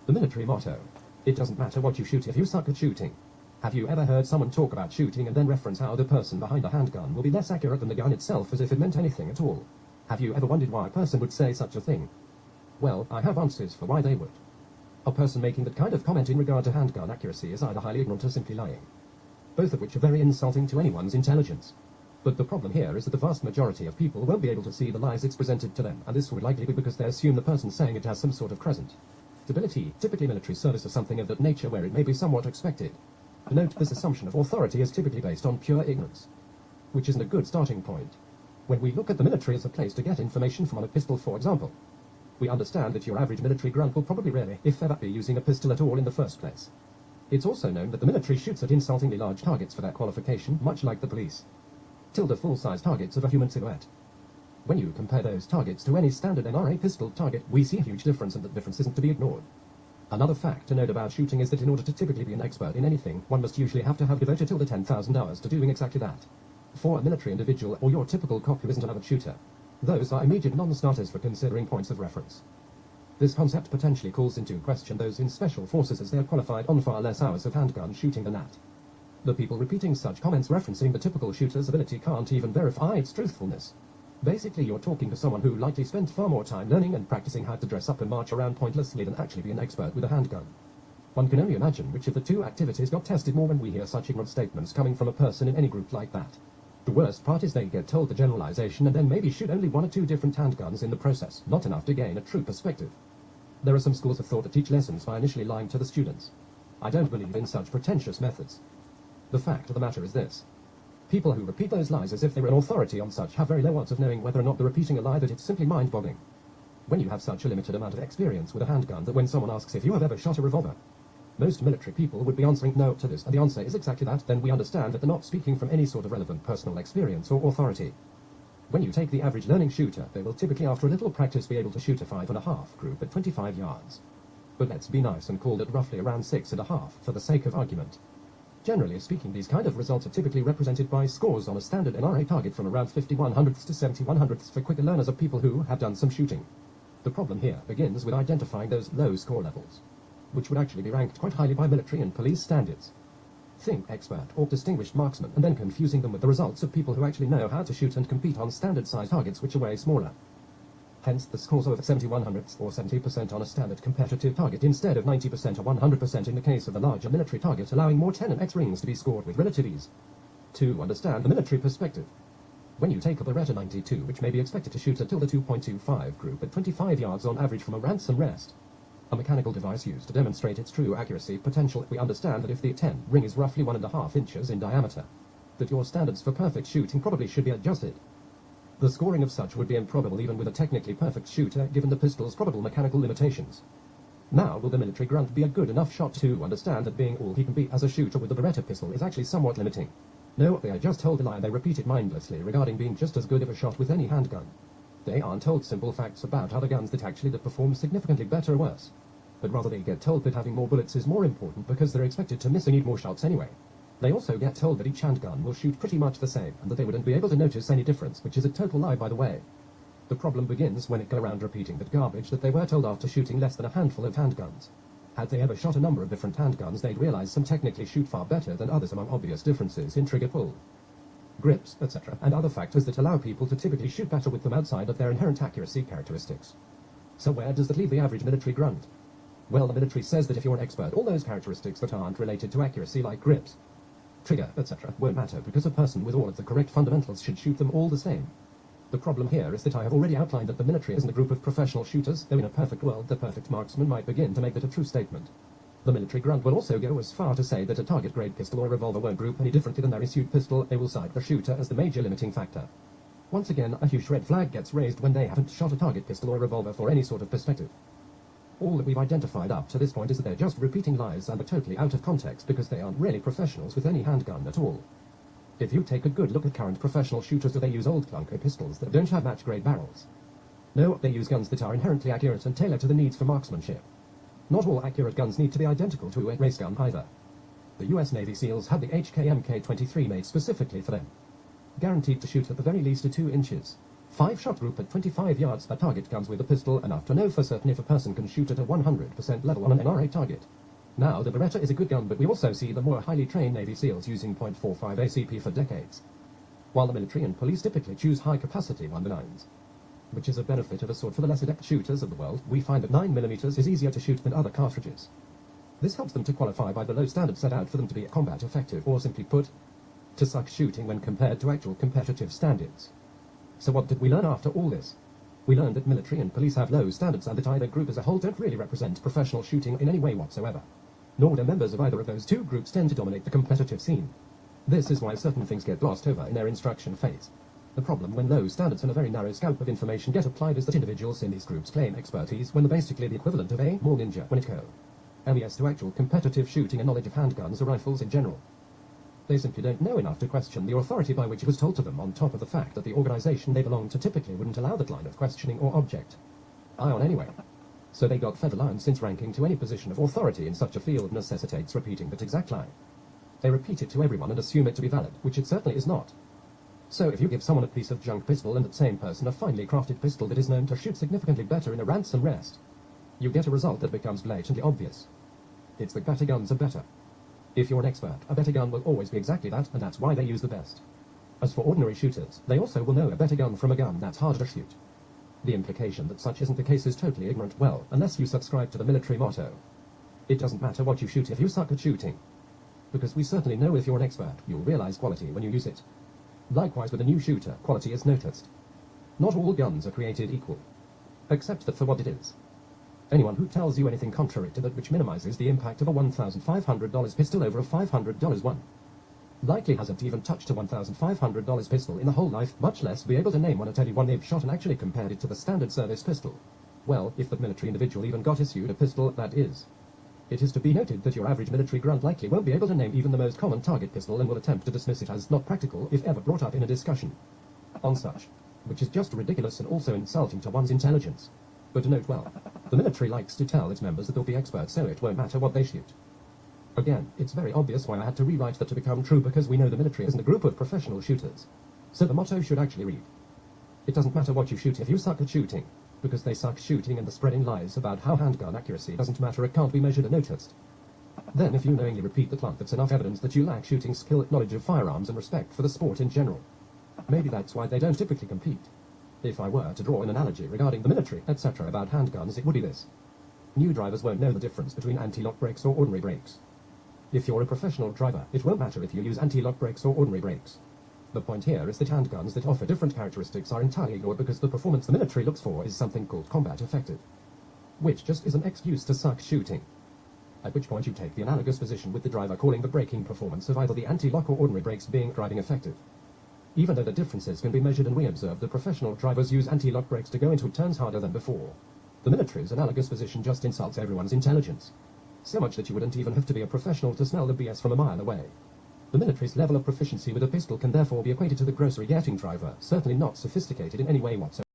The military motto. It doesn't matter what you shoot if you suck at shooting. Have you ever heard someone talk about shooting and then reference how the person behind the handgun will be less accurate than the gun itself as if it meant anything at all? Have you ever wondered why a person would say such a thing? Well, I have answers for why they would. A person making that kind of comment in regard to handgun accuracy is either highly ignorant or simply lying. Both of which are very insulting to anyone's intelligence. But the problem here is that the vast majority of people won't be able to see the lies it's presented to them, and this would likely be because they assume the person saying it has some sort of crescent ability, typically military service or something of that nature where it may be somewhat expected. Note, this assumption of authority is typically based on pure ignorance, which isn't a good starting point. When we look at the military as a place to get information from on a pistol, for example, we understand that your average military grunt will probably rarely, if ever, be using a pistol at all in the first place. It's also known that the military shoots at insultingly large targets for that qualification, much like the police. Tilde full-size targets of a human silhouette. When you compare those targets to any standard NRA pistol target, we see a huge difference, and that difference isn't to be ignored. Another fact to note about shooting is that in order to typically be an expert in anything, one must usually have to have devoted tilde 10,000 hours to doing exactly that. For a military individual or your typical cop who isn't an avid shooter, those are immediate non-starters for considering points of reference. This concept potentially calls into question those in special forces, as they are qualified on far less hours of handgun shooting than that. The people repeating such comments referencing the typical shooter's ability can't even verify its truthfulness. Basically, you're talking to someone who likely spent far more time learning and practicing how to dress up and march around pointlessly than actually be an expert with a handgun. One can only imagine which of the two activities got tested more when we hear such ignorant statements coming from a person in any group like that. The worst part is they get told the generalization and then maybe shoot only one or two different handguns in the process, not enough to gain a true perspective. There are some schools of thought that teach lessons by initially lying to the students. I don't believe in such pretentious methods. The fact of the matter is this. People who repeat those lies as if they were an authority on such have very low odds of knowing whether or not they're repeating a lie, that it's simply mind-boggling. When you have such a limited amount of experience with a handgun that when someone asks if you have ever shot a revolver, most military people would be answering no to this, and the answer is exactly that, then we understand that they're not speaking from any sort of relevant personal experience or authority. When you take the average learning shooter, they will typically after a little practice be able to shoot a 5.5 group at 25 yards. But let's be nice and call it roughly around 6.5 for the sake of argument. Generally speaking, these kind of results are typically represented by scores on a standard NRA target from around 50/100ths to 70/100ths for quicker learners of people who have done some shooting. The problem here begins with identifying those low score levels, which would actually be ranked quite highly by military and police standards. Think expert or distinguished marksman, and then confusing them with the results of people who actually know how to shoot and compete on standard-sized targets which are way smaller. Hence the scores of 70/100ths or 70% on a standard competitive target instead of 90% or 100% in the case of the larger military target, allowing more 10 and X rings to be scored with relative ease. To understand the military perspective, when you take a Beretta 92, which may be expected to shoot a tilde 2.25 group at 25 yards on average from a ransom rest, a mechanical device used to demonstrate its true accuracy potential, we understand that if the 10 ring is roughly 1.5 inches in diameter, that your standards for perfect shooting probably should be adjusted. The scoring of such would be improbable even with a technically perfect shooter, given the pistol's probable mechanical limitations. Now, will the military grunt be a good enough shot to understand that being all he can be as a shooter with the Beretta pistol is actually somewhat limiting? No, they are just told a lie. They repeat it mindlessly regarding being just as good of a shot with any handgun. They aren't told simple facts about other guns that actually perform significantly better or worse, but rather they get told that having more bullets is more important because they're expected to miss and need more shots anyway. They also get told that each handgun will shoot pretty much the same, and that they wouldn't be able to notice any difference, which is a total lie, by the way. The problem begins when it go around repeating that garbage that they were told after shooting less than a handful of handguns. Had they ever shot a number of different handguns, they'd realize some technically shoot far better than others among obvious differences in trigger pull, grips, etc., and other factors that allow people to typically shoot better with them outside of their inherent accuracy characteristics. So where does that leave the average military grunt? Well, the military says that if you're an expert, all those characteristics that aren't related to accuracy, like grips, trigger, etc., won't matter, because a person with all of the correct fundamentals should shoot them all the same. The problem here is that I have already outlined that the military isn't a group of professional shooters, though in a perfect world the perfect marksman might begin to make that a true statement. The military grunt will also go as far to say that a target-grade pistol or revolver won't group any differently than their issued pistol. They will cite the shooter as the major limiting factor. Once again, a huge red flag gets raised when they haven't shot a target pistol or revolver for any sort of perspective. All that we've identified up to this point is that they're just repeating lies and are totally out of context because they aren't really professionals with any handgun at all. If you take a good look at current professional shooters, do they use old clunker pistols that don't have match-grade barrels? No, they use guns that are inherently accurate and tailored to the needs for marksmanship. Not all accurate guns need to be identical to a race gun either. The US Navy SEALs had the HK-MK-23 made specifically for them, guaranteed to shoot at the very least 2 inches. 5-shot group at 25 yards. The target comes with a pistol, enough to know for certain if a person can shoot at a 100% level on an NRA target. Now, the Beretta is a good gun, but we also see the more highly trained Navy SEALs using .45 ACP for decades, while the military and police typically choose high-capacity 109s, which is a benefit of a sort for the less adept shooters of the world. We find that 9mm is easier to shoot than other cartridges. This helps them to qualify by the low standards set out for them to be combat effective, or simply put, to suck shooting when compared to actual competitive standards. So what did we learn after all this? We learned that military and police have low standards and that either group as a whole don't really represent professional shooting in any way whatsoever, nor do members of either of those two groups tend to dominate the competitive scene. This is why certain things get glossed over in their instruction phase. The problem when low standards and a very narrow scope of information get applied is that individuals in these groups claim expertise when they're basically the equivalent of a more ninja when it comes to actual competitive shooting and knowledge of handguns or rifles in general. They simply don't know enough to question the authority by which it was told to them, on top of the fact that the organization they belong to typically wouldn't allow that line of questioning or object on anyway. So they got fed a line, since ranking to any position of authority in such a field necessitates repeating that exact line. They repeat it to everyone and assume it to be valid, which it certainly is not. So if you give someone a piece of junk pistol and that same person a finely crafted pistol that is known to shoot significantly better in a ransom rest, you get a result that becomes blatantly obvious. It's that better guns are better. If you're an expert, a better gun will always be exactly that, and that's why they use the best. As for ordinary shooters, they also will know a better gun from a gun that's harder to shoot. The implication that such isn't the case is totally ignorant, well, unless you subscribe to the military motto. It doesn't matter what you shoot if you suck at shooting. Because we certainly know if you're an expert, you'll realize quality when you use it. Likewise with a new shooter, quality is noticed. Not all guns are created equal. Accept that for what it is. Anyone who tells you anything contrary to that which minimizes the impact of a $1,500 pistol over a $500 one likely hasn't even touched a $1,500 pistol in the whole life, much less be able to name one at any one they've shot and actually compared it to the standard service pistol. Well, if that military individual even got issued a pistol, that is. It is to be noted that your average military grunt likely won't be able to name even the most common target pistol and will attempt to dismiss it as not practical if ever brought up in a discussion on such, which is just ridiculous and also insulting to one's intelligence. But note well, the military likes to tell its members that they'll be experts, so it won't matter what they shoot. Again, it's very obvious why I had to rewrite that to become true, because we know the military isn't a group of professional shooters. So the motto should actually read, it doesn't matter what you shoot if you suck at shooting, because they suck shooting, and the spreading lies about how handgun accuracy doesn't matter, it can't be measured or noticed. Then if you knowingly repeat the plant, that's enough evidence that you lack shooting skill, knowledge of firearms and respect for the sport in general. Maybe that's why they don't typically compete. If I were to draw an analogy regarding the military, etc. about handguns, it would be this. New drivers won't know the difference between anti-lock brakes or ordinary brakes. If you're a professional driver, it won't matter if you use anti-lock brakes or ordinary brakes. The point here is that handguns that offer different characteristics are entirely ignored because the performance the military looks for is something called combat effective, which just is an excuse to suck shooting. At which point you take the analogous position with the driver calling the braking performance of either the anti-lock or ordinary brakes being driving effective. Even though the differences can be measured and we observe that professional drivers use anti-lock brakes to go into turns harder than before, the military's analogous position just insults everyone's intelligence. So much that you wouldn't even have to be a professional to smell the BS from a mile away. The military's level of proficiency with a pistol can therefore be equated to the grocery getting driver, certainly not sophisticated in any way whatsoever.